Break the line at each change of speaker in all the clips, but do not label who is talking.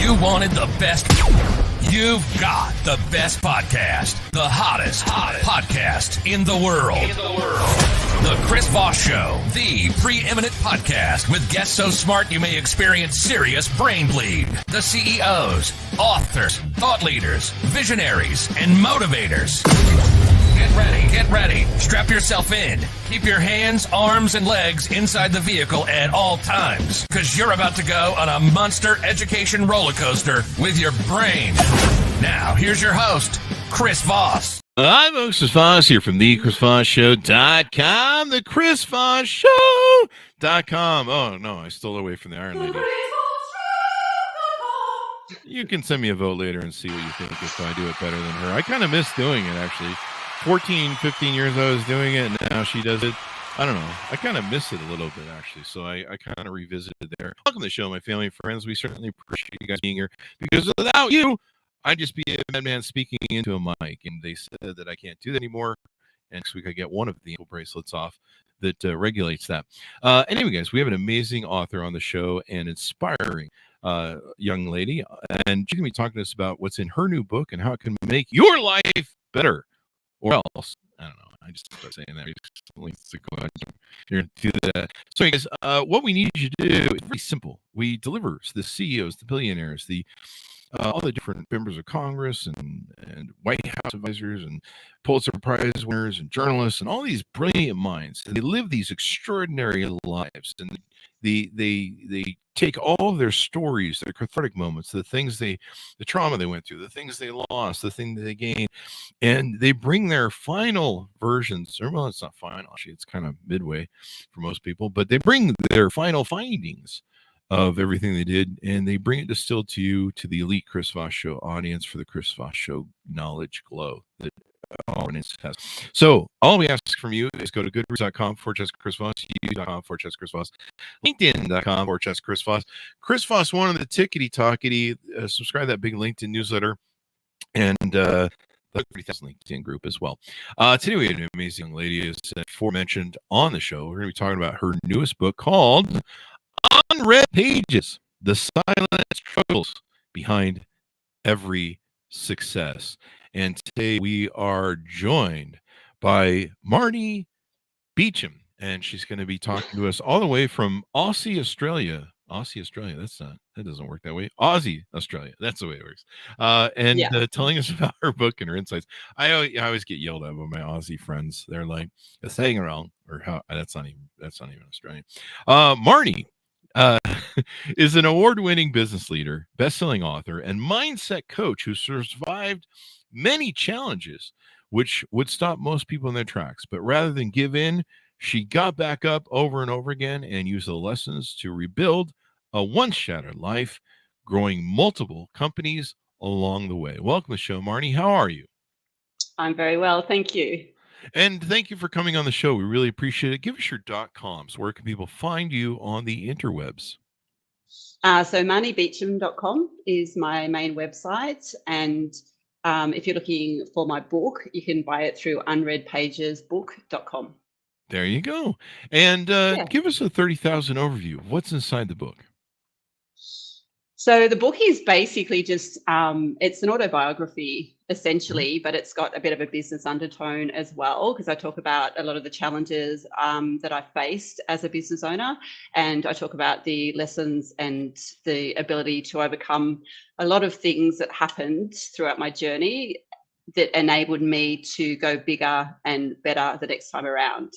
You wanted the best. You've got the best podcast. The hottest podcast in the world. The Chris Voss Show. The preeminent podcast with guests so smart you may experience serious brain bleed. The CEOs, authors, thought leaders, visionaries, and motivators. Get ready. Strap yourself in. Keep your hands, arms, and legs inside the vehicle at all times, because you're about to go on a monster education roller coaster with your brain. Now, here's your host, Chris Voss.
Hi, folks. Chris Voss here from thechrisvossshow.com, thechrisvossshow.com. Oh, no, I stole away from the Iron Lady. You can send me a vote later and see what you think if I do it better than her. I kind of miss doing it, actually. 14, 15 years I was doing it, and now she does it. I don't know. I kind of miss it a little bit, actually, so I kind of revisited there. Welcome to the show, my family and friends. We certainly appreciate you guys being here, because without you, I'd just be a madman speaking into a mic, and they said that I can't do that anymore. And next week I get one of the ankle bracelets off that regulates that. Anyway, guys, we have an amazing author on the show, and inspiring young lady, and she's going to be talking to us about what's in her new book and how it can make your life better. Or else, I don't know. I just start saying that recently. So go ahead and do that. So, guys, what we need you to do is very simple. We deliver the CEOs, the billionaires, all the different members of Congress and White House advisors and Pulitzer Prize winners and journalists and all these brilliant minds. And they live these extraordinary lives, and they take all of their stories, their cathartic moments, the trauma they went through, the things they lost, the thing that they gained, and they bring their final versions, or well, it's not final, actually, it's kind of midway for most people, but they bring their final findings of everything they did, and they bring it distilled to you, to the elite Chris Voss Show audience, for the Chris Voss Show knowledge glow that our audience has. So all we ask from you is go to goodreads.com/Chris Voss, youtube.com/Chris Voss, linkedin.com/Chris Voss. Chris Voss, one of the tickety-tockety, subscribe to that big LinkedIn newsletter, and the 30,000 LinkedIn group as well. Today we have an amazing young lady, as aforementioned on the show. We're going to be talking about her newest book called Unread Pages, the silent struggles behind every success. And today we are joined by Marnie Beauchamp, and she's going to be talking to us all the way from Aussie, Australia. That doesn't work that way. Aussie, Australia. That's the way it works. Telling us about her book and her insights. I always get yelled at by my Aussie friends. They're like, "You're saying it wrong," or "How?" That's not even Australian. Marnie is an award-winning business leader, best-selling author, and mindset coach who survived many challenges which would stop most people in their tracks. But rather than give in, she got back up over and over again and used the lessons to rebuild a once-shattered life, growing multiple companies along the way. Welcome to the show, Marnie. How are you?
I'm very well, thank you.
And thank you for coming on the show. We really appreciate it. Give us your .coms. Where can people find you on the interwebs?
So marniebeauchamp.com is my main website. And if you're looking for my book, you can buy it through unreadpagesbook.com.
There you go. And give us a 30,000 overview of what's inside the book.
So the book is basically just, it's an autobiography essentially, but it's got a bit of a business undertone as well, because I talk about a lot of the challenges that I faced as a business owner. And I talk about the lessons and the ability to overcome a lot of things that happened throughout my journey that enabled me to go bigger and better the next time around.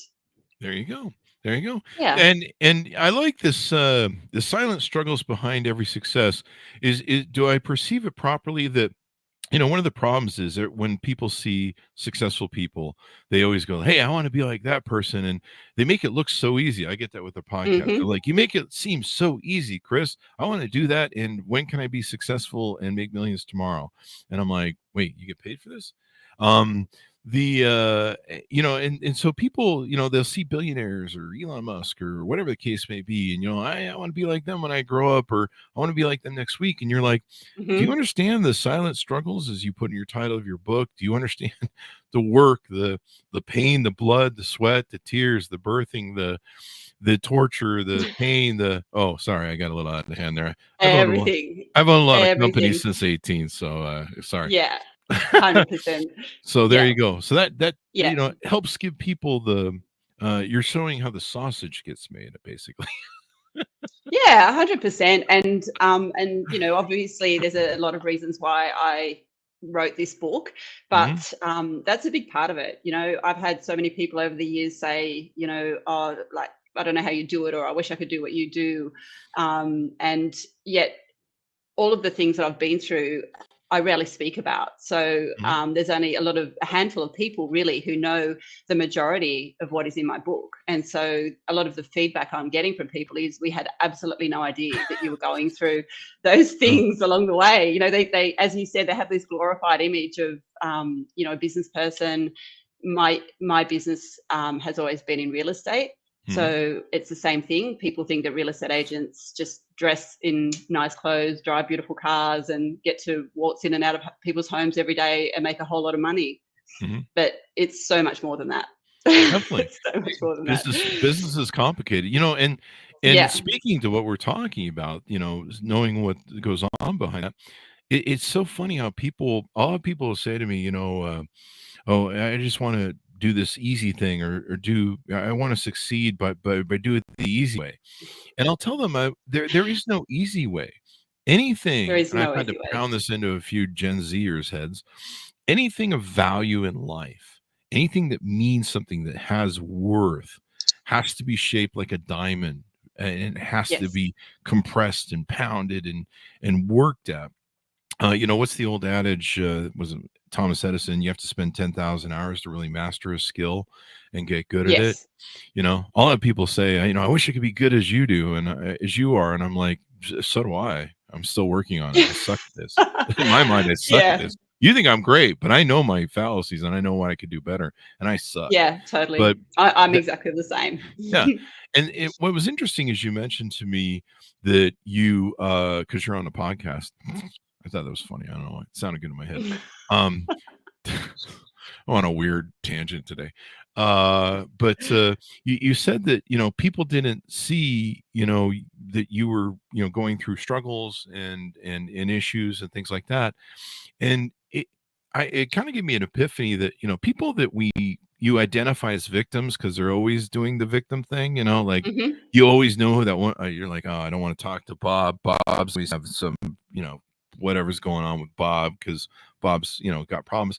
There you go. There you go.
Yeah.
And I like this, the silent struggles behind every success. Is do I perceive it properly that, one of the problems is that when people see successful people, they always go, "Hey, I want to be like that person." And they make it look so easy. I get that with the podcast. They're like, "You make it seem so easy, Chris. I want to do that. And when can I be successful and make millions tomorrow?" And I'm like, "Wait, you get paid for this?" And so people, they'll see billionaires or Elon Musk or whatever the case may be, and I want to be like them when I grow up, or I want to be like them next week. And you're like, do you understand the silent struggles, as you put in your title of your book? Do you understand the work, the pain, the blood, the sweat, the tears, the birthing, the the torture, the pain, sorry, I got a little out of hand there.
Everything.
I've owned a lot of companies
Everything.
since 18, so sorry.
Yeah. 100%.
So there
Yeah.
you go. So that
Yeah.
helps give people the you're showing how the sausage gets made, basically.
Yeah, 100%. And obviously there's a lot of reasons why I wrote this book,
Mhm.
but that's a big part of it. I've had so many people over the years say, oh, like, I don't know how you do it, or I wish I could do what you do. And yet all of the things that I've been through, I rarely speak about. So
Mhm.
there's only a handful of people really who know the majority of what is in my book. And so a lot of the feedback I'm getting from people is, we had absolutely no idea that you were going through those
Oh,
things along the way. They, as you said, they have this glorified image of, a business person. My business has always been in real estate.
mhm.
So it's the same thing. People think that real estate agents just dress in nice clothes, drive beautiful cars, and get to waltz in and out of people's homes every day and make a whole lot of money.
Mhm.
But it's so much more than that.
Definitely.
It's so much more than that.
Business is complicated, and
Yeah.
speaking to what we're talking about, knowing what goes on behind that, it's so funny how a lot of people will say to me, oh, I just want to do this easy thing, I want to succeed, but do it the easy way. And I'll tell them, there is no easy way.
There
Anything,
is
and I've
no
had to
easy way.
pound this into a few Gen Zers heads, anything of value in life, anything that means something, that has worth, has to be shaped like a diamond, and it has to
Yes.
be compressed and pounded and worked at. What's the old adage? Was it Thomas Edison? You have to spend 10,000 hours to really master a skill and get good at it.
Yes.
A lot of people say, I wish I could be good as you do and as you are. And I'm like, so do I. I'm still working on it. I suck at this. In my mind, I suck at
Yeah.
this. You think I'm great, but I know my fallacies and I know what I could do better. And I suck.
Yeah,
But
totally. I'm
that,
exactly the same.
yeah. And what was interesting is you mentioned to me that because you're on a podcast, I thought that was funny. I don't know. It sounded good in my head. Um, I'm on a weird tangent today. But you said that, people didn't see, that you were, going through struggles and issues and things like that. And it kind of gave me an epiphany that, people that you identify as victims because they're always doing the victim thing, like
Hmm.
you always know who that one, you're like, oh, I don't want to talk to Bob. Bob's always have some, whatever's going on with Bob because Bob's, got problems.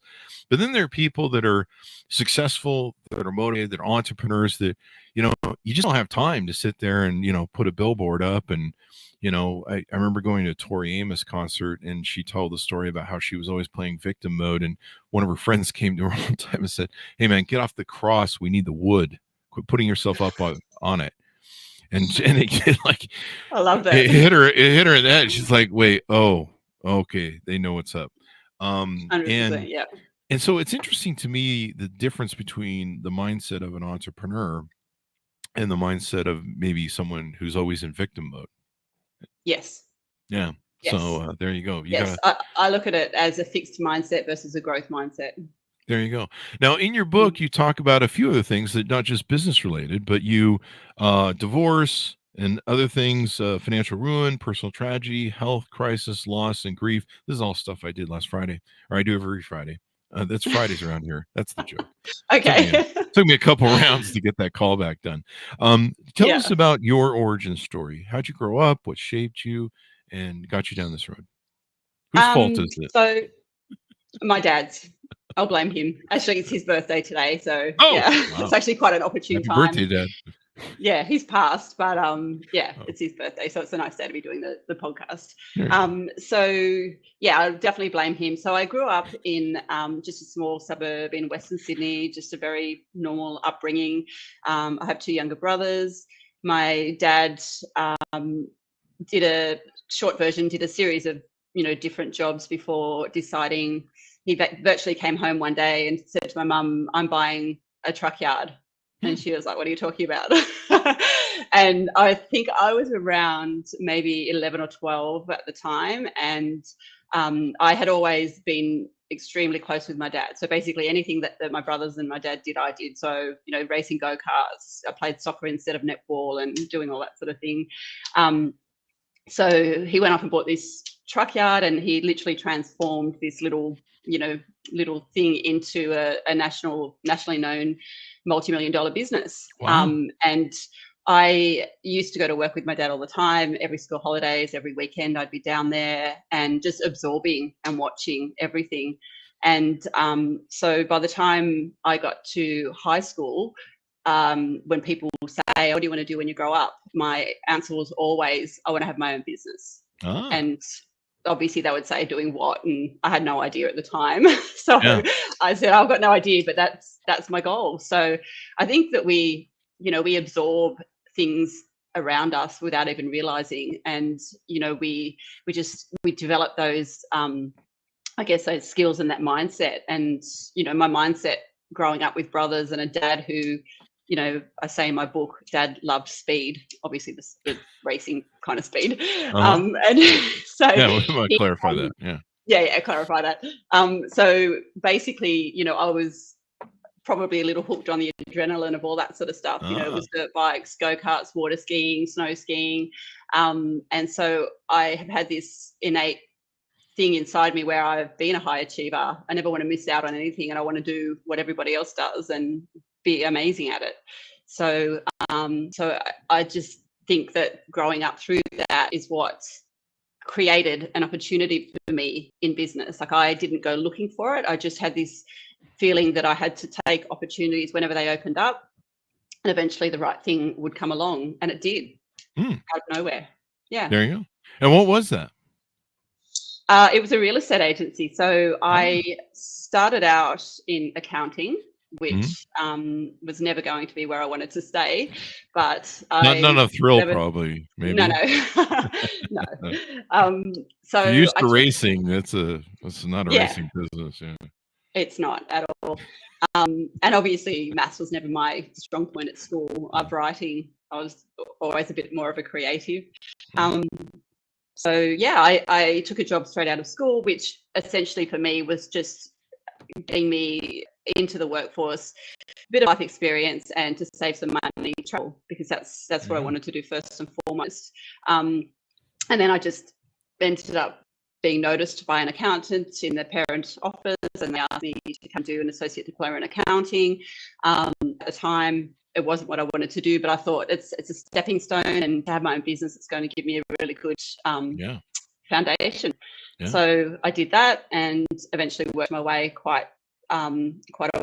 But then there are people that are successful, that are motivated, that are entrepreneurs that, you just don't have time to sit there and, put a billboard up. And, I remember going to a Tori Amos concert and she told the story about how she was always playing victim mode. And one of her friends came to her one time and said, hey, man, get off the cross. We need the wood. Quit putting yourself up on it. And it, like,
I love that.
it hit her in the head. She's like, wait, oh, okay. They know what's up.
100%. Yeah.
And so it's interesting to me the difference between the mindset of an entrepreneur and the mindset of maybe someone who's always in victim mode.
Yes.
Yeah.
Yes.
So there you go. You
Yes.
gotta.
I look at it as a fixed mindset versus a growth mindset.
There you go. Now, in your
Mm.
book, you talk about a few other things that not just business related, but you divorce and other things, financial ruin, personal tragedy, health crisis, loss, and grief. This is all stuff I did last Friday, or I do every Friday. That's Fridays around here. That's the joke.
Okay.
Took me a couple rounds to get that callback done. Tell us
Yeah.
about your origin story. How'd you grow up? What shaped you and got you down this road? Whose fault is it?
So my dad's. I'll blame him. Actually, it's his birthday today, so
Oh,
yeah, it's
wow.
actually quite an opportune
Happy birthday,
time.
Dad.
Yeah, he's passed, but yeah,
Oh,
it's his birthday, so it's a nice day to be doing the podcast.
there you go.
So yeah, I definitely blame him. So I grew up in just a small suburb in Western Sydney, just a very normal upbringing. I have two younger brothers. My dad did a did a series of different jobs before deciding. He virtually came home one day and said to my mum, "I'm buying a truck yard." And she was like, "What are you talking about?" And I think I was around maybe 11 or 12 at the time. And I had always been extremely close with my dad. So basically anything that my brothers and my dad did, I did. So, racing go-karts, I played soccer instead of netball and doing all that sort of thing. So he went off and bought this truck yard, and he literally transformed this little thing into a nationally known multi-million-dollar business.
Wow.
And I used to go to work with my dad all the time, every school holidays, every weekend I'd be down there and just absorbing and watching everything. And so by the time I got to high school, when people say, what do you want to do when you grow up? My answer was always, I want to have my own business.
Ah.
And obviously they would say, doing what? And I had no idea at the time. So
Yeah.
I said, I've got no idea, but that's my goal. So I think that we absorb things around us without even realizing. And, we develop those, I guess, those skills and that mindset. And, my mindset growing up with brothers and a dad who, I say in my book, Dad loved speed, obviously the racing kind of speed.
Uh-huh.
And so
We might clarify that. Yeah.
Clarify that. So basically, I was probably a little hooked on the adrenaline of all that sort of stuff. It was dirt bikes, go-karts, water skiing, snow skiing. And so I have had this innate thing inside me where I've been a high achiever. I never want to miss out on anything, and I want to do what everybody else does and be amazing at it. So I just think that growing up through that is what created an opportunity for me in business. Like, I didn't go looking for it. I just had this feeling that I had to take opportunities whenever they opened up, and eventually the right thing would come along, and it did out of nowhere. Yeah.
There you go. And what was that?
It was a real estate agency. So I started out in accounting, which was never going to be where I wanted to stay. But
not a thrill, probably. Maybe.
No. So
you're used to racing. That's not a racing business. Yeah.
It's not at all. And obviously maths was never my strong point at school. Writing, I was always a bit more of a creative. So yeah, I took a job straight out of school, which essentially for me was just getting me into the workforce, a bit of life experience, and to save some money, travel, because that's what I wanted to do first and foremost. And then I just ended up being noticed by an accountant in the parent office, and they asked me to come do an associate diploma in accounting. At the time, it wasn't what I wanted to do, but I thought it's a stepping stone, and to have my own business, it's going to give me a really good foundation. Yeah. So I did that, and eventually worked my way quite a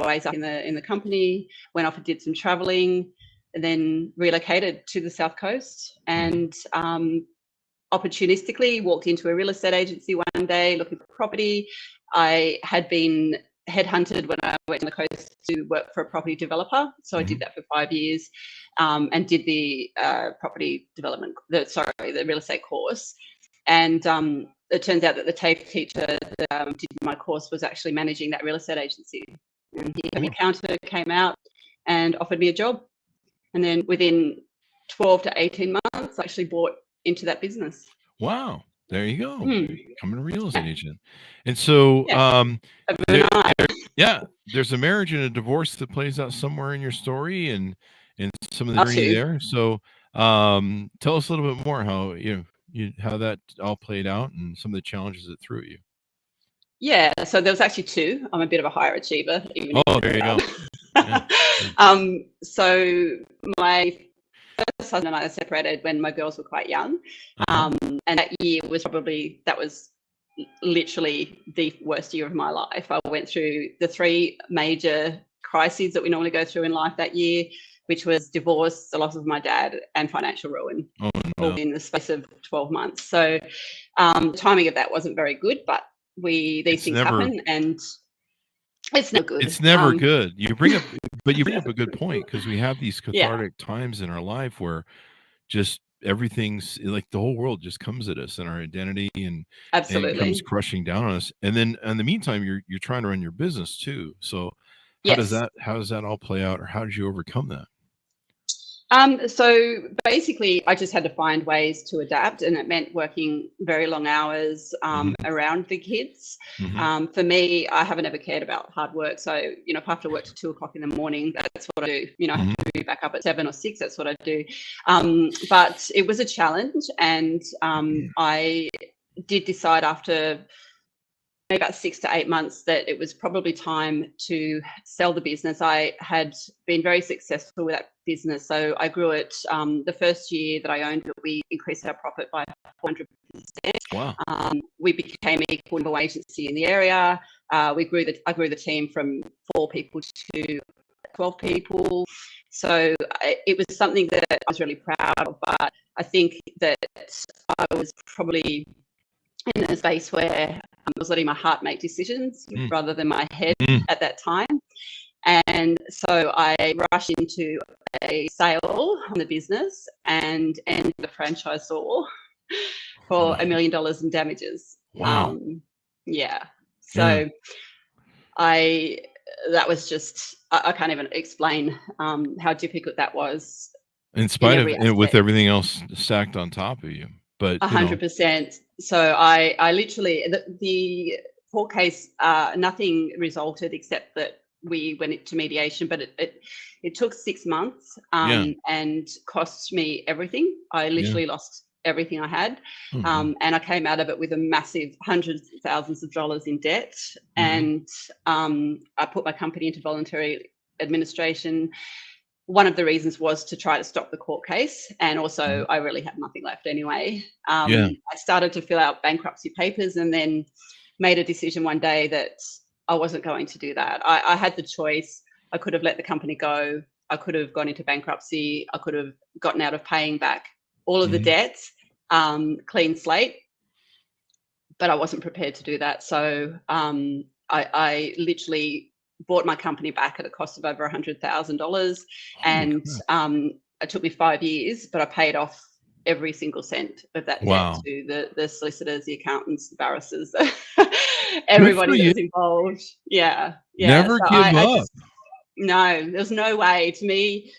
ways up in the company. Went off and did some traveling, and then relocated to the South Coast, and opportunistically walked into a real estate agency one day looking for property. I had been headhunted when I went on the coast to work for a property developer. So I did that for 5 years, and did the property development, the real estate course. And it turns out that the TAFE teacher that did my course was actually managing that real estate agency. And the accountant came out and offered me a job. And then within 12 to 18 months, I actually bought into that business.
Wow. There you go. Becoming a real estate agent. And so there's a marriage and a divorce that plays out somewhere in your story, and some of the journey there. So tell us a little bit more how how that all played out and some of the challenges it threw at you.
Yeah, so there was actually two. I'm a bit of a higher achiever.
There you go.
So my first husband and I separated when my girls were quite young. And that year was literally the worst year of my life. I went through the three major crises that we normally go through in life that year, which was divorce, the loss of my dad, and financial ruin, all in the space of 12 months. So the timing of that wasn't very good, but these things happen, and it's never good.
It's never good. You bring up a good point, because we have these cathartic times in our life where just everything's like the whole world just comes at us, and our identity and comes crushing down on us. And then in the meantime, you're trying to run your business too. So how does that all play out, or how did you overcome that?
So basically, I just had to find ways to adapt, and it meant working very long hours around the kids. For me, I haven't ever cared about hard work. So, if I have to work till 2 o'clock in the morning, that's what I do. I have to be back up at 7 or 6. That's what I do. But it was a challenge, and I did decide after maybe about 6 to 8 months that it was probably time to sell the business. I had been very successful with that business. So I grew it. The first year that I owned it, we increased our profit by 400%.
Wow.
We became equal number one agency in the area. I grew the team from 4 people to 12 people. So it was something that I was really proud of. But I think that I was probably in a space where I was letting my heart make decisions rather than my head at that time. And so I rushed into a sale on the business and ended the franchisor for $1 million in damages.
Wow.
Yeah. So that was just, I can't even explain how difficult that was.
In spite of it, with everything else stacked on top of you. But
100%. So I literally, the court case, nothing resulted except that we went into mediation, but it took 6 months and cost me everything. I literally lost everything I had. And I came out of it with a massive hundreds of thousands of dollars in debt. And I put my company into voluntary administration. One of the reasons was to try to stop the court case. And also I really had nothing left anyway. I started to fill out bankruptcy papers and then made a decision one day that I wasn't going to do that. I had the choice. I could have let the company go. I could have gone into bankruptcy. I could have gotten out of paying back all of the debts, clean slate. But I wasn't prepared to do that. So I literally bought my company back at a cost of over $100,000, and it took me 5 years, but I paid off every single cent of that debt to the solicitors, the accountants, the barristers, everybody that was involved.
Never give up.
No, there's no way. To me,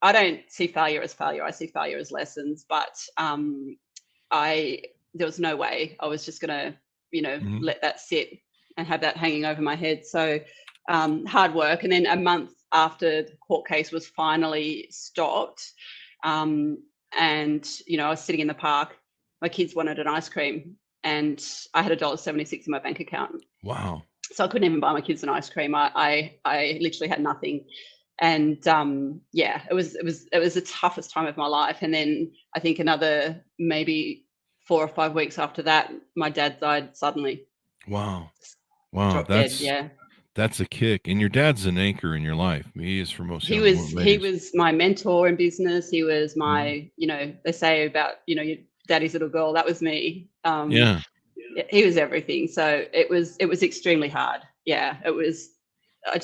I don't see failure as failure. I see failure as lessons. But there was no way I was just gonna, let that sit and have that hanging over my head. So hard work. And then a month after the court case was finally stopped, and, I was sitting in the park, my kids wanted an ice cream and I had $1.76 in my bank account.
Wow.
So I couldn't even buy my kids an ice cream. I literally had nothing. And it was the toughest time of my life. And then I think another maybe 4 or 5 weeks after that, my dad died suddenly.
Wow. That's a kick. And your dad's an anchor in your life. He is for most. He
was my mentor in business. He was my, they say about, your daddy's little girl. That was me. He was everything. So it was extremely hard. Yeah, it was. I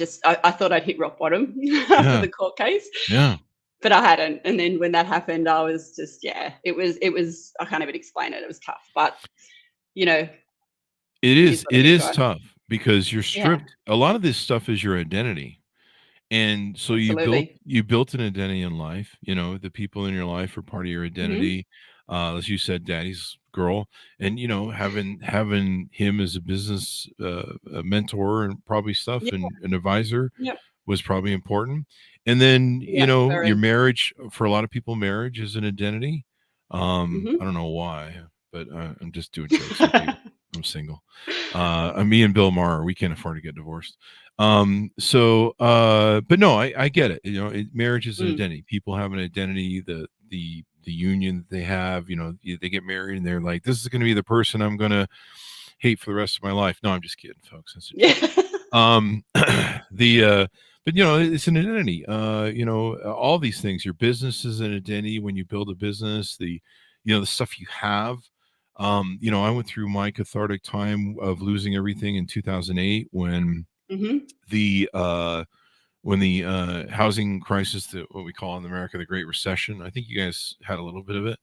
thought I'd hit rock bottom after the court case. Yeah. But I hadn't. And then when that happened, I was just, it was, I can't even explain it. It was tough, but
it is tough because you're stripped. A lot of this stuff is your identity. And so you built an identity in life. The people in your life are part of your identity. As you said, daddy's girl, and having him as a business a mentor and probably stuff and an advisor was probably important. And then your marriage, for a lot of people, marriage is an identity. I don't know why, but I'm just doing jokes. I'm single. Me and Bill Maher, we can't afford to get divorced. But no, I get it. Marriage is an identity. People have an identity. The union that they have, they get married and they're like, this is going to be the person I'm going to hate for the rest of my life. No, I'm just kidding, folks. That's but it's an identity. All these things. Your business is an identity. When you build a business, the stuff you have. I went through my cathartic time of losing everything in 2008 when the housing crisis, what we call in America the Great Recession. I think you guys had a little bit of it.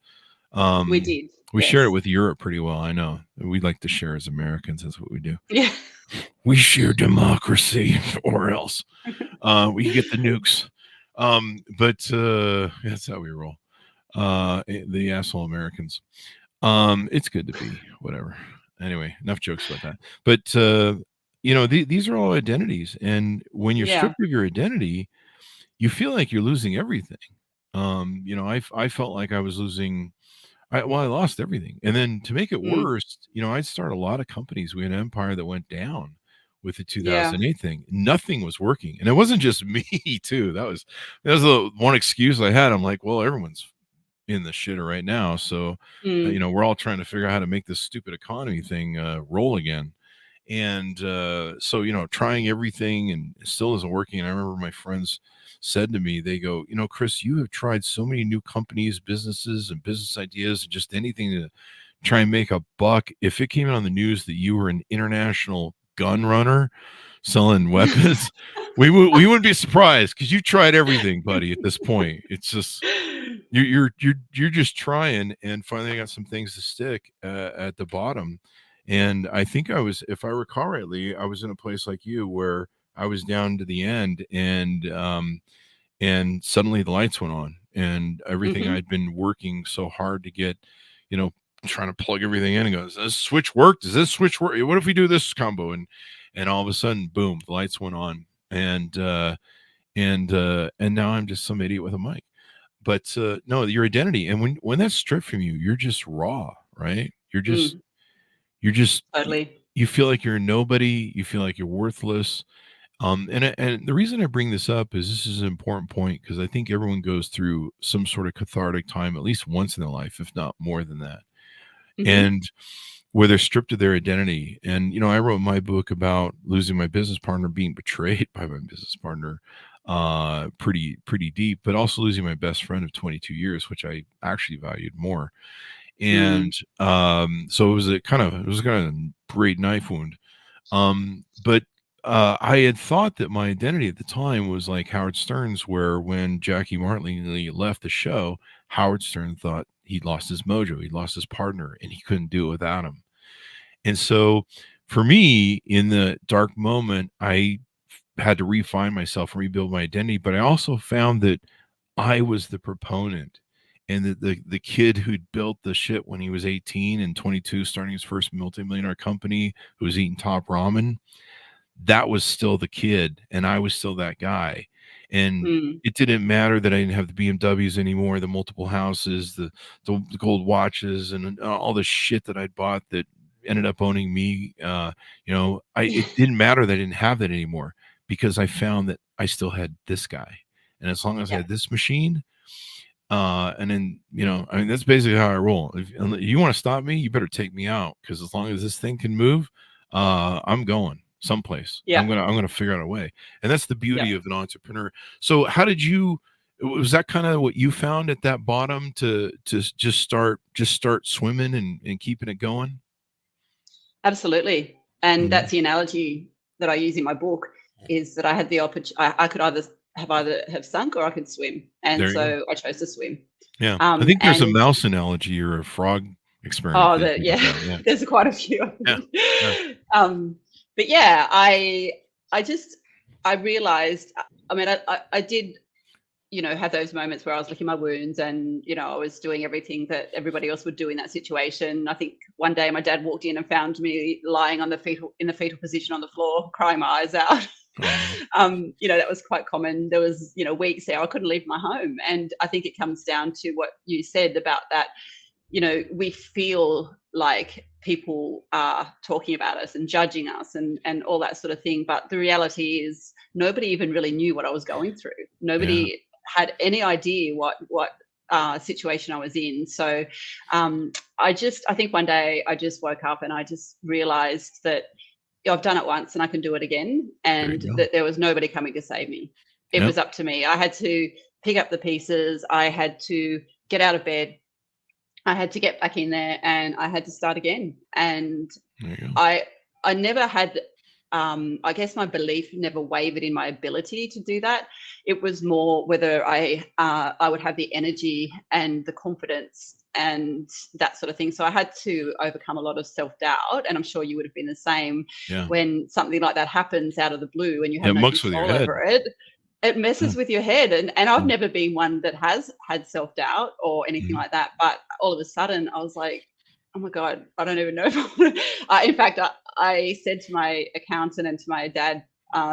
We did.
We shared it with Europe pretty well. I know. We like to share as Americans. That's what we do.
Yeah.
We share democracy, or else we get the nukes. But that's how we roll. The asshole Americans. It's good to be whatever. Anyway, enough jokes about that. But these are all identities, and when you're
Yeah.
stripped of your identity, you feel like you're losing everything. I felt like I was losing. I lost everything, and then to make it
Mm.
worse, I'd start a lot of companies. We had an empire that went down with the
Yeah.
2008 thing. Nothing was working, and it wasn't just me too. That was the one excuse I had. I'm like, well, everyone's in the shitter right now, so
Mm.
we're all trying to figure out how to make this stupid economy thing roll again. And so trying everything and it still isn't working. And I remember my friends said to me, they go, Chris, you have tried so many new companies, businesses, and business ideas, just anything to try and make a buck. If it came out on the news that you were an international gun runner selling weapons, we wouldn't be surprised, because you tried everything, buddy. At this point, it's just you're just trying, and finally I got some things to stick at the bottom. And I think if I recall rightly, I was in a place like you where I was down to the end, and suddenly the lights went on, and everything
Mm-hmm.
I'd been working so hard to get, trying to plug everything in and go, does this switch work? Does this switch work? What if we do this combo? And all of a sudden, boom, the lights went on, and now I'm just some idiot with a mic. But no, your identity, and when that's stripped from you, you're just raw, right? You're just
Mm.
you're just
Totally.
you feel like you're nobody. You feel like you're worthless. And the reason I bring this up is this is an important point, because I think everyone goes through some sort of cathartic time at least once in their life, if not more than that,
Mm-hmm.
and where they're stripped of their identity. And I wrote my book about losing my business partner, being betrayed by my business partner, pretty deep, but also losing my best friend of 22 years, which I actually valued more.
Mm.
And so it was a kind of great knife wound. But I had thought that my identity at the time was like Howard Stern's, where when Jackie Martley left the show, Howard Stern thought he'd lost his mojo, he'd lost his partner, and he couldn't do it without him. And so for me, in the dark moment, I had to refine myself and rebuild my identity. But I also found that I was the proponent, and that the kid who'd built the shit when he was 18 and 22, starting his first multi-millionaire company, who was eating top ramen, that was still the kid, and I was still that guy. And
Mm.
it didn't matter that I didn't have the BMWs anymore, the multiple houses, the gold watches, and all the shit that I'd bought that ended up owning me. It didn't matter that I didn't have that anymore, because I found that I still had this guy. And as long as I
Yeah.
had this machine, and then, that's basically how I roll. If you want to stop me, you better take me out, because as long as this thing can move, I'm going someplace.
Yeah.
I'm gonna figure out a way. And that's the
Yeah.
beauty of an entrepreneur. So how did you, was that kind of what you found at that bottom, to just start swimming and keeping it going?
Absolutely. And
Mhm.
that's the analogy that I use in my book, is that I had the opportunity. I could either have sunk or I could swim, and
There you go.
so I chose to swim.
Yeah, I think there's a
And
mouse analogy or a frog experiment
oh,
that you
yeah,
did that. Yeah,
there's quite a few. I
yeah,
think.
yeah.
But yeah, I realized. I mean, I did, have those moments where I was licking my wounds, and I was doing everything that everybody else would do in that situation. I think one day my dad walked in and found me lying in the fetal position on the floor, crying my eyes out. That was quite common. There was, weeks there I couldn't leave my home, and I think it comes down to what you said about that. We feel like people are talking about us and judging us and all that sort of thing, but the reality is nobody even really knew what I was going through.
Yeah.
Nobody had any idea what situation I was in. So I think one day I just woke up and I just realized that I've done it once and I can do it again,
There
and
you go.
that there was nobody coming to save me. It
Yep.
was up to me. I had to pick up the pieces. I had to get out of bed. I had to get back in there, and I had to start again. And
There you go.
I never had, I guess my belief never wavered in my ability to do that. It was more whether I would have the energy and the confidence and that sort of thing. So I had to overcome a lot of self-doubt, and I'm sure you would have been the same
Yeah.
when something like that happens out of the blue and you
Yeah,
have no
mucks with your
control
head.
over it. it messes
Yeah.
with your head. And I've
Yeah.
never been one that has had self-doubt or anything
Mhm.
like that. But all of a sudden I was like, oh my God, I don't even know if I want to. In fact, I said to my accountant and to my dad,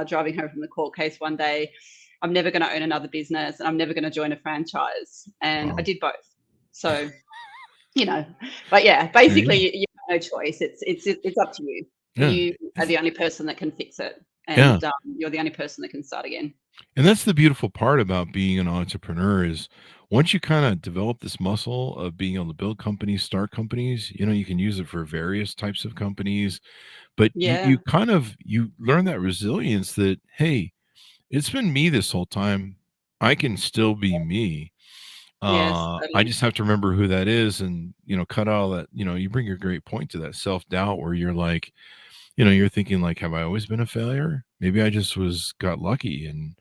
driving home from the court case one day, I'm never going to own another business and I'm never going to join a franchise. And I
Wow.
did both. So, but yeah,
There you
basically
go.
you have no choice. It's up to you.
Yeah.
You are the only person that can fix it.
Yeah.
And you're the only person that can start again.
And that's the beautiful part about being an entrepreneur is once you kind of develop this muscle of being able to build companies, start companies, you can use it for various types of companies, but you
Yeah.
kind of you learn that resilience that, hey, it's been me this whole time. I can still be me.
Yes,
I
totally.
just have to remember who that is and, cut all that, you bring your great point to that self-doubt where you're like, you're thinking like, have I always been a failure? Maybe I just got lucky and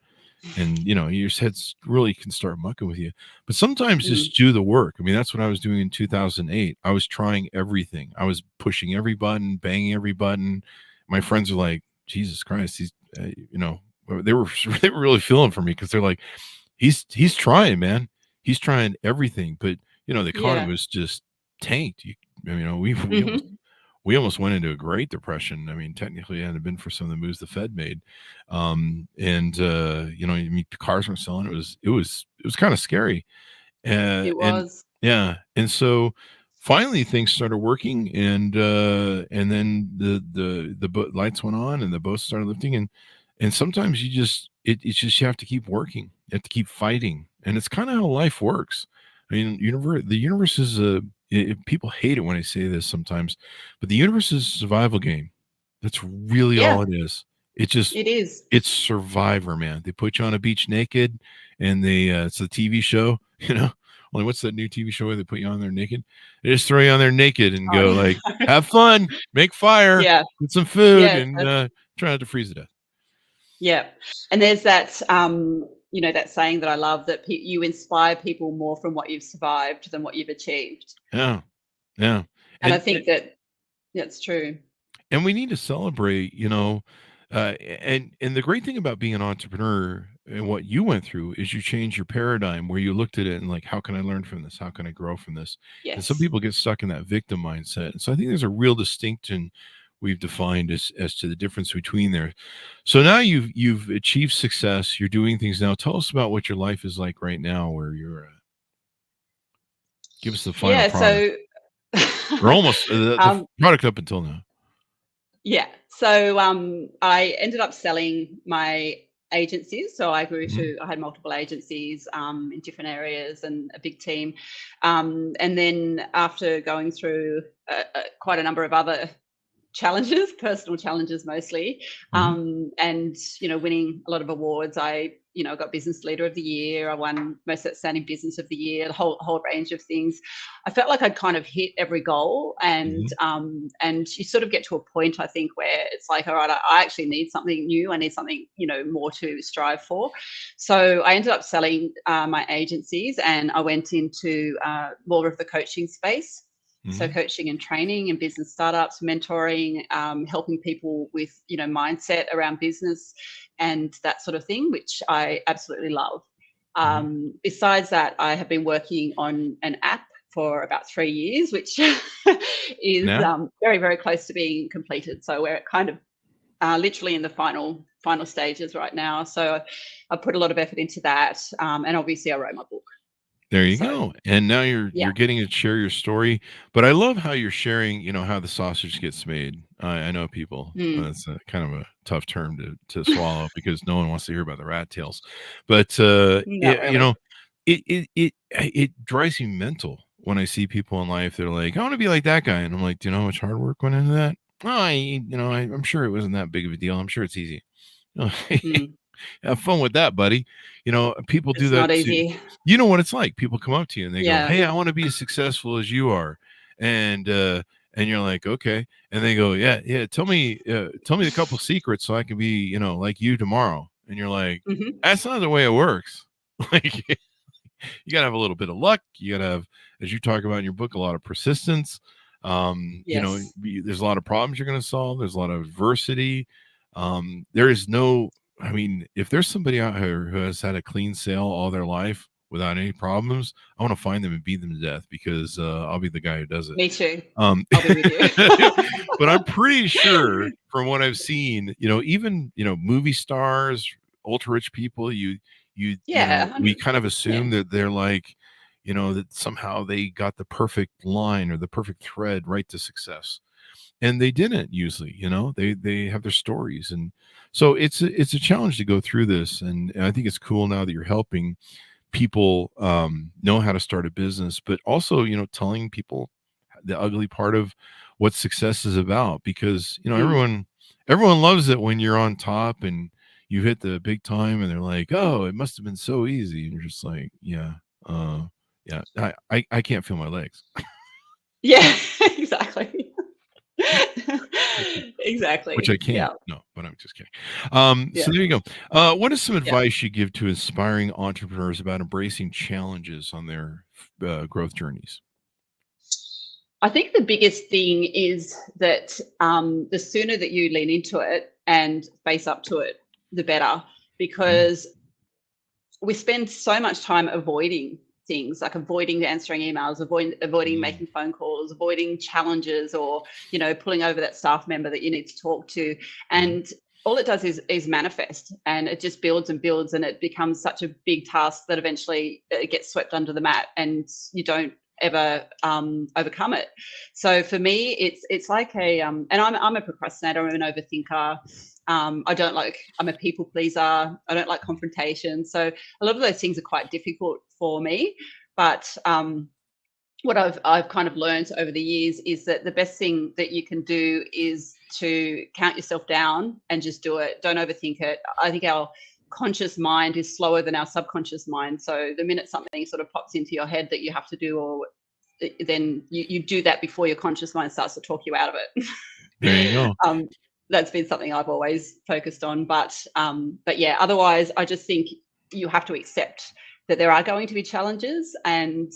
your head's really can start mucking with you, but sometimes
Mm.
just do the work. I mean, that's what I was doing in 2008. I was trying everything. I was pushing every button, banging every button. My friends are like, Jesus Christ, he's they were they were really feeling for me because they're like, he's trying, man, he's trying everything, but the economy
Yeah.
was just tanked.
Mhm.
We almost went into a Great Depression. I mean, technically, it had been for some of the moves the Fed made, and I mean, cars weren't selling. It was kind of scary,
It
and
was.
yeah, and so finally things started working, and then the boat lights went on, and the boats started lifting, and sometimes it's just you have to keep working, you have to keep fighting, and it's kind of how life works. I mean, the universe is people hate it when I say this sometimes, but the universe is a survival game. That's really all
Yeah,
it is. It just
it is.
it's Survivor, man. They put you on a beach naked, and it's a TV show, Only what's that new TV show where they put you on there naked? They just throw you on there naked and
Oh,
go like, have fun, make fire,
yeah.
get some food,
Yes,
and
that's
try not to freeze to death.
yeah. And there's that, that saying that I love that you inspire people more from what you've survived than what you've achieved.
Yeah, yeah,
And I
and
think that that's true.
and we need to celebrate, and the great thing about being an entrepreneur and what you went through is you change your paradigm where you looked at it and like, how can I learn from this? How can I grow from this? And some
Yes.
people get stuck in that victim mindset. And so I think there's a real distinction we've defined as to the difference between there. So now you've achieved success. You're doing things now. Tell us about what your life is like right now, where you're at. Give us the final
Yeah,
product,
so
or almost the
um,
product up until now.
yeah. So I ended up selling my agencies. So
Mhm.
I had multiple agencies in different areas and a big team. And then after going through quite a number of other challenges, personal challenges mostly,
Mhm.
and winning a lot of awards. I got Business Leader of the Year. I won Most Outstanding Business of the Year. The whole range of things. I felt like I'd kind of hit every goal,
Mhm.
and you sort of get to a point, I think, where it's like, all right, I actually need something new. I need something more to strive for. So I ended up selling my agencies, and I went into more of the coaching space. So
Mhm.
coaching and training in business startups, mentoring, helping people with mindset around business and that sort of thing, which I absolutely love.
Mhm.
Besides that, I have been working on an app for about 3 years, which is
Yeah.
very, very close to being completed. So we're kind of literally in the final stages right now. So I put a lot of effort into that, and obviously I wrote my book.
There you
So
go. And now you're
yeah.
you're getting to share your story. But I love how you're sharing, how the sausage gets made. I know people.
Mm.
That's a kind of a tough term to swallow because no one wants to hear about the rat tails. But
Not really.
it drives me mental when I see people in life. They're like, I want to be like that guy, and I'm like, do you know how much hard work went into that? Oh, I'm sure it wasn't that big of a deal. I'm sure it's easy.
Mm.
Have fun with that, buddy. People do
It's
that
not
too.
easy.
You know what it's like. People come up to you and they go,
Yeah.
"Hey, I want to be as successful as you are," and you're like, "Okay," and they go, "Yeah, yeah. Tell me the couple secrets so I can be, like you tomorrow." And you're like,
Mhm.
"That's not the way it works." Like, you gotta have a little bit of luck. You gotta have, as you talk about in your book, a lot of persistence.
Yes.
There's a lot of problems you're gonna solve. There's a lot of adversity. There is no I mean, if there's somebody out here who has had a clean sale all their life without any problems, I want to find them and beat them to death because I'll be the guy who does it.
Me too.
Um,
I'll be with you.
but I'm pretty sure from what I've seen, even movie stars, ultra rich people,
Yeah,
we
100.
kind of
Yeah.
assume that they're like, that somehow they got the perfect line or the perfect thread right to success, and they didn't usually. They have their stories, and so it's a challenge to go through this, and I think it's cool now that you're helping people know how to start a business, but also telling people the ugly part of what success is about, because
Mm.
everyone loves it when you're on top and you hit the big time and they're like, oh, it must have been so easy, and you're just like, yeah, yeah, I can't feel my legs.
Yeah, exactly.
which, which I
Exactly.
can't.
Yeah.
No, but I'm just kidding.
Yeah.
So there you go. What is some
Yeah.
advice you give to aspiring entrepreneurs about embracing challenges on their growth journeys?
I think the biggest thing is that the sooner that you lean into it and face up to it, the better,
Mm,
because we spend so much time avoiding things, like avoiding answering emails, avoiding
mm,
making phone calls, avoiding challenges, or pulling over that staff member that you need to talk to.
mm.
And all it does is manifest, and it just builds and builds, and it becomes such a big task that eventually it gets swept under the mat and you don't ever overcome it. So for me, it's like and I'm a procrastinator, I'm an overthinker. I'm a people pleaser. I don't like confrontation. So a lot of those things are quite difficult for me. But what I've kind of learned over the years is that the best thing that you can do is to count yourself down and just do it. Don't overthink it. I think our conscious mind is slower than our subconscious mind. So the minute something sort of pops into your head that you have to do, or then you do that before your conscious mind starts to talk you out of
There you
it.
go.
That's been something I've always focused on. But yeah, otherwise, I just think you have to accept that there are going to be challenges, and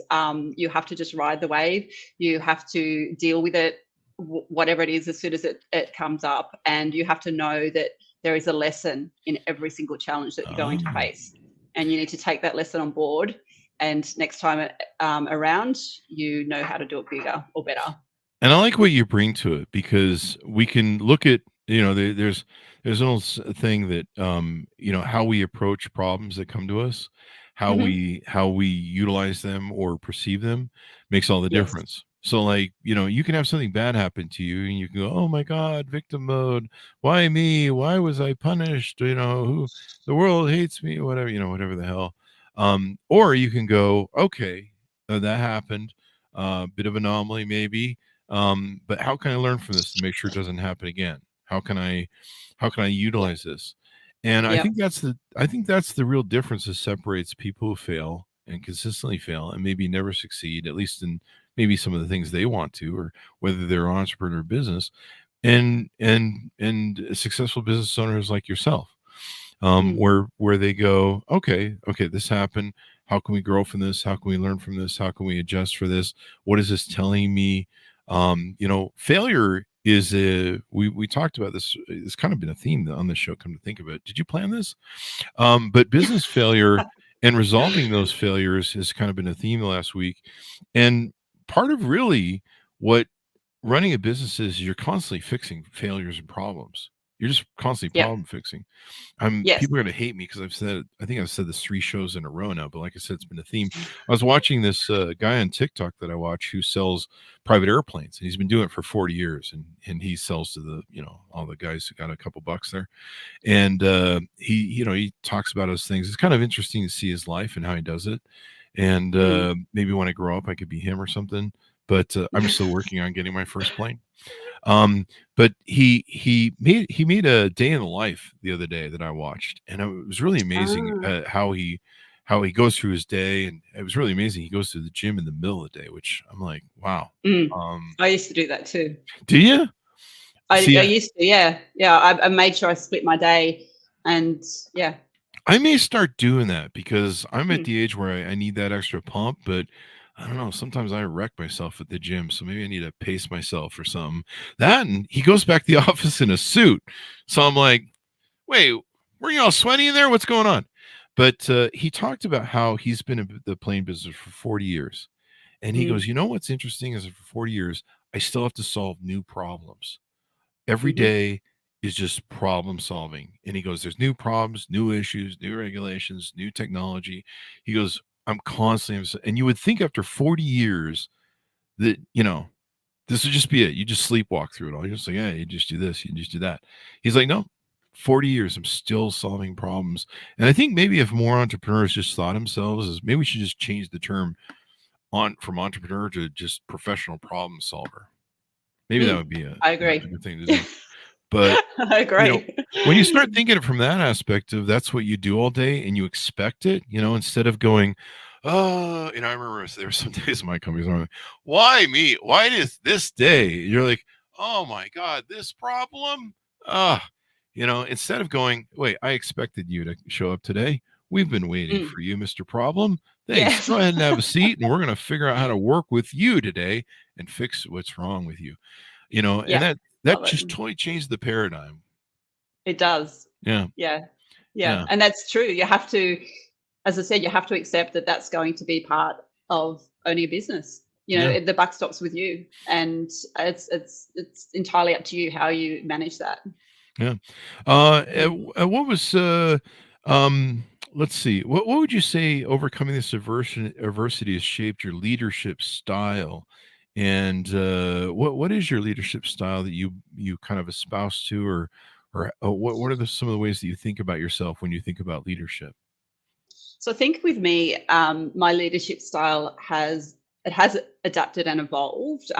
you have to just ride the wave. You have to deal with it, whatever it is, as soon as it comes up, and you have to know that there is a lesson in every single challenge that you're going to
Oh.
face, and you need to take that lesson on board. And next time around, you know how to do it bigger or better.
And I like what you bring to it, because we can look at, there's an old thing that, how we approach problems that come to us,
Hmm.
how we utilize them or perceive them makes all the
Yes.
difference. So like, you can have something bad happen to you and you can go, oh my God, victim mode. Why me? Why was I punished? The world hates me, whatever, whatever the hell. Or you can go, okay, that happened. Bit of anomaly, maybe, but how can I learn from this to make sure it doesn't happen again? How can I
Yeah.
utilize this? And I
Yep.
think that's the real difference that separates people who fail and consistently fail and maybe never succeed, at least in maybe some of the things they want to, or whether they're an entrepreneur or business, and successful business owners like yourself,
Mm.
where they go, okay, this happened. How can we grow from this? How can we learn from this? How can we adjust for this? What is this telling me? Failure is we talked about this. It's kind of been a theme on this show. Come to think of it, did you plan this? But business failure and resolving those failures has kind of been a theme the last week, and part of really what running a business is, you're constantly fixing failures and problems. You're just constantly
Yep.
problem fixing.
Yes.
People are gonna hate me because I think I've said this 3 shows in a row now, but like I said, it's been a theme. I was watching this guy on TikTok that I watch who sells private airplanes, and he's been doing it for 40 years, and he sells to the, all the guys who got a couple bucks there. And he talks about his things. It's kind of interesting to see his life and how he does it. And
Mm.
maybe when I grow up, I could be him or something. But I'm still working on getting my first plane. But he made a day in the life the other day that I watched, and it was really amazing
Ah.
how he goes through his day, and it was really amazing. He goes to the gym in the middle of the day, which I'm like, wow.
Mm.
Um,
I used to do that too.
do you
I
see?
used to, yeah. Yeah. I made sure I split my day, and yeah.
I may start doing that because I'm at
Mm.
the age where I need that extra pump, but I don't know. Sometimes I wreck myself at the gym, so maybe I need to pace myself or something. That, and he goes back to the office in a suit, so I'm like, wait. Were you all sweaty in there? What's going on? But he talked about how he's been in the plane business for 40 years. And he goes,
Mm,
you know what's interesting is that for 40 years, I still have to solve new problems. Every
mhm.
day is just problem solving. And he goes, there's new problems, new issues, new regulations, new technology. He goes, I'm constantly, and you would think after 40 years that, this would just be it. You just sleepwalk through it all. You're just like, yeah, you just do this, you just do that. He's like, no, 40 years, I'm still solving problems. And I think maybe if more entrepreneurs just thought themselves as maybe we should just change the term on from entrepreneur to just professional problem solver. Maybe that would be
I
a
agree.
good thing to do. But
I agree.
when you start thinking it from that aspect of that's what you do all day and you expect it, instead of going, oh, I remember there were some days in my company where I'm like, why me? Why is this day? You're like, oh my God, this problem? Ah, instead of going, wait, I expected you to show up today. We've been waiting
Mm,
for you, Mr. Problem. Thanks.
yes.
Go ahead and have a seat, and we're going to figure out how to work with you today and fix what's wrong with you. And
Yeah.
that
Love it.
just totally changed the paradigm.
It does.
Yeah.
Yeah. Yeah.
Yeah.
And that's true. You have to, as I said, you have to accept that that's going to be part of owning a business.
Yeah.
The buck stops with you, and it's entirely up to you how you manage that.
Yeah.
Mm.
What was um let's see. What would you say overcoming this adversity has shaped your leadership style? And what is your leadership style that you kind of espouse to, or what are some of the ways that you think about yourself when you think about leadership?
So I think with me, my leadership style has adapted and evolved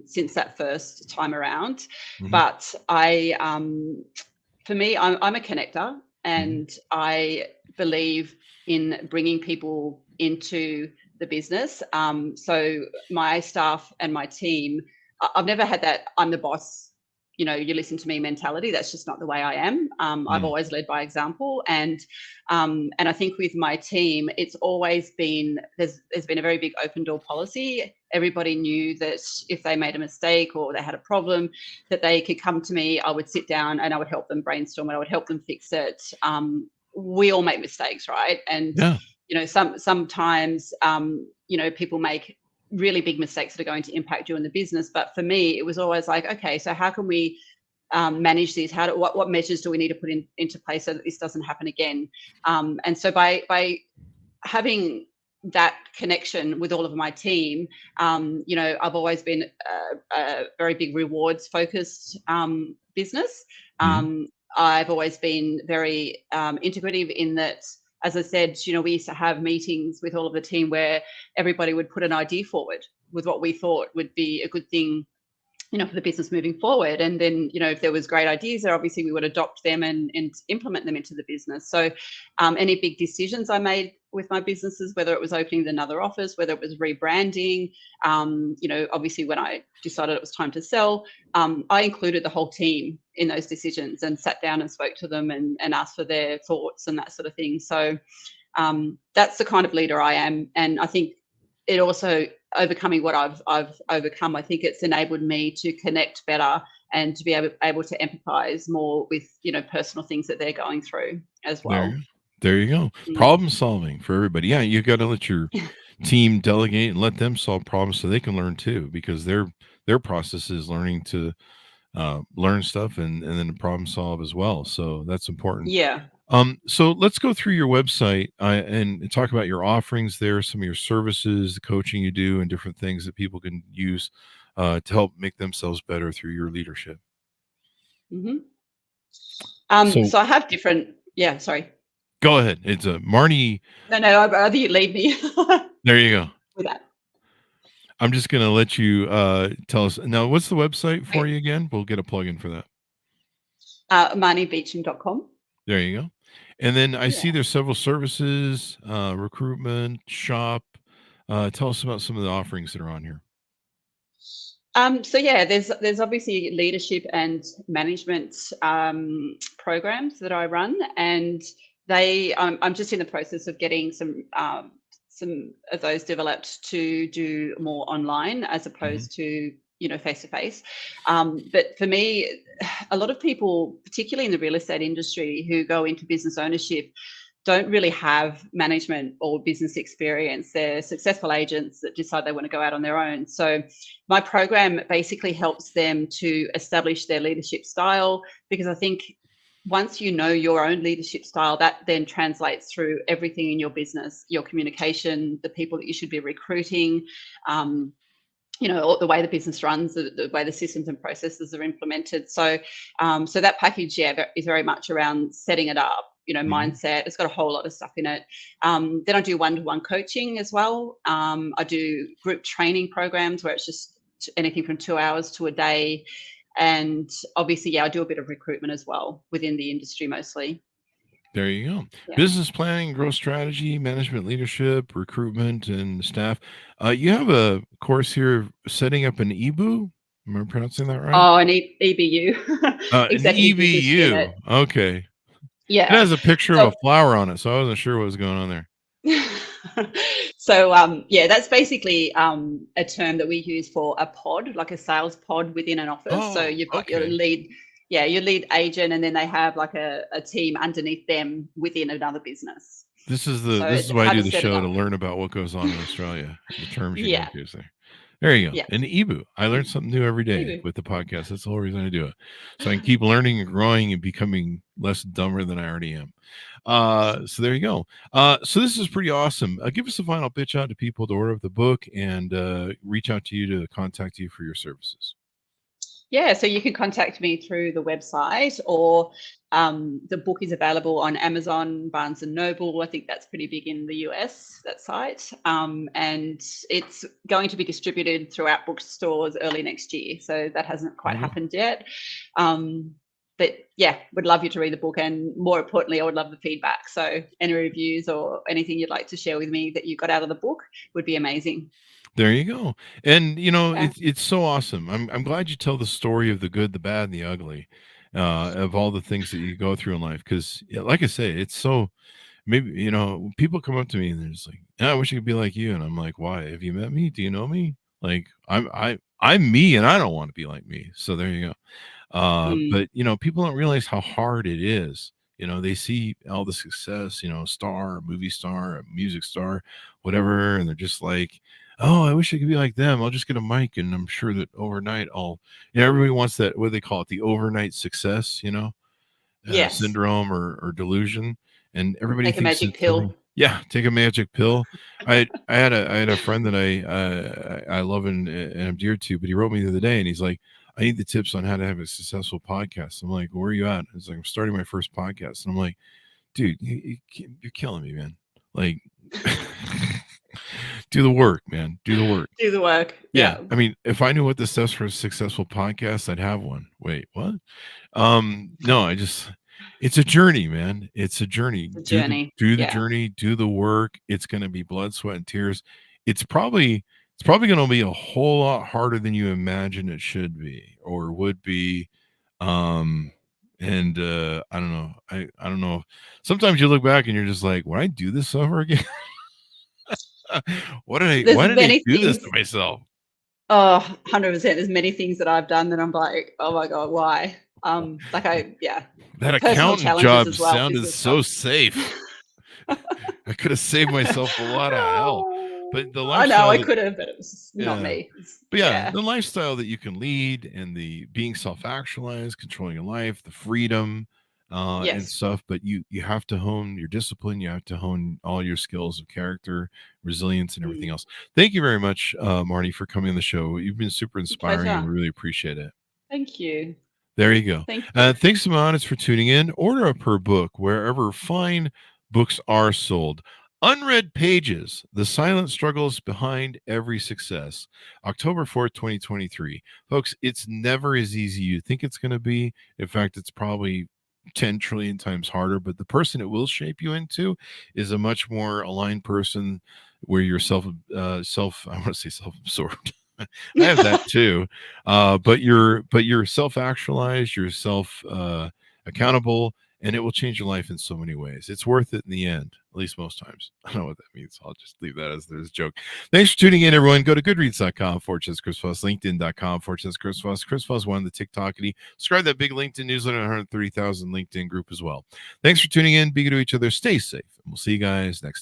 since that first time around.
Hmm.
But for me, I'm a connector,
Hmm.
and I believe in bringing people into the business. So my staff and my team, I've never had that I'm the boss, you listen to me mentality. That's just not the way I am. I've
Mm.
always led by example, and I think with my team, it's always been there's been a very big open door policy. Everybody knew that if they made a mistake or they had a problem, that they could come to me. I would sit down and I would help them brainstorm and I would help them fix it. We all make mistakes, right? And
Yeah.
sometimes people make really big mistakes that are going to impact you in the business. But for me, it was always like, okay, so how can we manage these? What measures do we need to put into place so that this doesn't happen again? And so by having that connection with all of my team, I've always been a very big rewards focused business.
Hmm.
I've always been very integrative in that. As I said, we used to have meetings with all of the team where everybody would put an idea forward with what we thought would be a good thing, for the business moving forward. And then, if there was great ideas there, obviously we would adopt them and implement them into the business. So any big decisions I made with my businesses, whether it was opening another office, whether it was rebranding, obviously when I decided it was time to sell, I included the whole team in those decisions and sat down and spoke to them and asked for their thoughts and that sort of thing. So that's the kind of leader I am. And I think it also overcoming what I've overcome, I think it's enabled me to connect better and to be able to empathize more with, personal things that they're going through as
There,
well.
there you go.
Mm.
Problem solving for everybody. Yeah, you got to let your team delegate and let them solve problems so they can learn too, because their process is learning to learn stuff and then problem solve as well. So that's important.
Yeah.
So let's go through your website and talk about your offerings there, some of your services, the coaching you do, and different things that people can use to help make themselves better through your leadership.
Hmm.
So
So I have different. Yeah. Sorry.
go ahead. It's a Marnie.
No. I'd rather you leave me
There you go.
with that.
I'm just going to let you tell us now. What's the website for
Okay.
you again? We'll get a plug-in for that.
MarnieBeacham.com.
There you go. And then I see
Yeah.
there's several services, recruitment, shop. Tell us about some of the offerings that are on here.
So yeah, there's obviously leadership and management programs that I run, and I'm just in the process of getting some of those developed to do more online as
Hmm.
opposed to face to face. But for me, a lot of people, particularly in the real estate industry, who go into business ownership don't really have management or business experience. They're successful agents that decide they want to go out on their own. So my program basically helps them to establish their leadership style, because I think once you know your own leadership style, that then translates through everything in your business, your communication, the people that you should be recruiting, the way the business runs, the way the systems and processes are implemented. So that package, is very much around setting it up, mindset. It's got a whole lot of stuff in it. Then I do one-to-one coaching as well. I do group training programs where it's just anything from 2 hours to a day. And obviously, I do a bit of recruitment as well within the industry mostly.
There you go.
Yeah.
Business planning, growth strategy, management, leadership, recruitment, and staff. You have a course here, setting up an EBU. Am I pronouncing that right?
Oh, an EBU.
An EBU. Okay.
Yeah.
It has a picture of a flower on it, so I wasn't sure what was going on there.
So that's basically a term that we use for a pod, like a sales pod within an office. So you've got your lead agent, and then they have like a team underneath them within another business.
This is why I do the show, to learn about what goes on in Australia, the terms you can use there. There you go. An EBU. I learn something new every day with the podcast. That's the whole reason I do it. So I can keep learning and growing and becoming less dumber than I already am. So there you go. So this is pretty awesome. Give us a final pitch out to people to order up the book and reach out to you to contact you for your services.
Yeah, so you can contact me through the website, or the book is available on Amazon, Barnes and Noble. I think that's pretty big in the US, that site. And it's going to be distributed throughout bookstores early next year. So that hasn't quite happened yet. But would love you to read the book. And more importantly, I would love the feedback. So any reviews or anything you'd like to share with me that you got out of the book would be amazing.
There you go. And it's so awesome. I'm glad you tell the story of the good, the bad, and the ugly, of all the things that you go through in life. Because like I say, it's so, maybe, people come up to me and they're just like, I wish I could be like you. And I'm like, why? Have you met me? Do you know me? Like I'm me, and I don't want to be like me. So there you go. But people don't realize how hard it is. They see all the success, star, movie star, music star, whatever. And they're just like, oh, I wish I could be like them. I'll just get a mic, and I'm sure that overnight everybody wants that, what do they call it? The overnight success, syndrome or delusion. And everybody
take a magic pill.
Yeah. Take a magic pill. I had a friend that I love and I'm dear to, but he wrote me the other day and he's like, I need the tips on how to have a successful podcast. I'm like, where are you at? He's like, I'm starting my first podcast. And I'm like, dude, you're killing me, man. Like, do the work, man. Do the work.
Do the work.
Yeah. I mean, if I knew what the steps for a successful podcast, I'd have one. Wait, what? No, it's a journey, man. It's a journey. Do the journey, do the work. It's going to be blood, sweat, and tears. It's probably going to be a whole lot harder than you imagine it should be or would be. And I don't know. I don't know. Sometimes you look back and you're just like, would I do this over again? Why did I do this to myself?
Oh, 100%. There's many things that I've done that I'm like, oh my God, why?
That accountant job sounded so safe. I could have saved myself a lot of hell. But the lifestyle,
I know I could have, but it was not me.
But the lifestyle that you can lead, and the being self-actualized, controlling your life, the freedom, and stuff. But you have to hone your discipline. You have to hone all your skills of character, resilience, and everything else. Thank you very much, Marnie, for coming on the show. You've been super inspiring, and we really appreciate it.
Thank you.
There you go.
Thank you.
Thanks to my audience for tuning in. Order up her book wherever fine books are sold. Unread Pages, The Silent Struggles Behind Every Success. October 4th, 2023. Folks, it's never as easy as you think it's going to be. In fact, it's probably 10 trillion times harder, but the person it will shape you into is a much more aligned person where you're I want to say self-absorbed. I have that too. But you're self-actualized, you're self accountable, and it will change your life in so many ways. It's worth it in the end, at least most times. I don't know what that means. I'll just leave that as there's a joke. Thanks for tuning in, everyone. Go to goodreads.com/Chris Voss, LinkedIn.com/Chris Voss. Chris Voss won the TikTokity. Subscribe to that big LinkedIn newsletter, 130,000 LinkedIn group as well. Thanks for tuning in. Be good to each other. Stay safe. And we'll see you guys next time.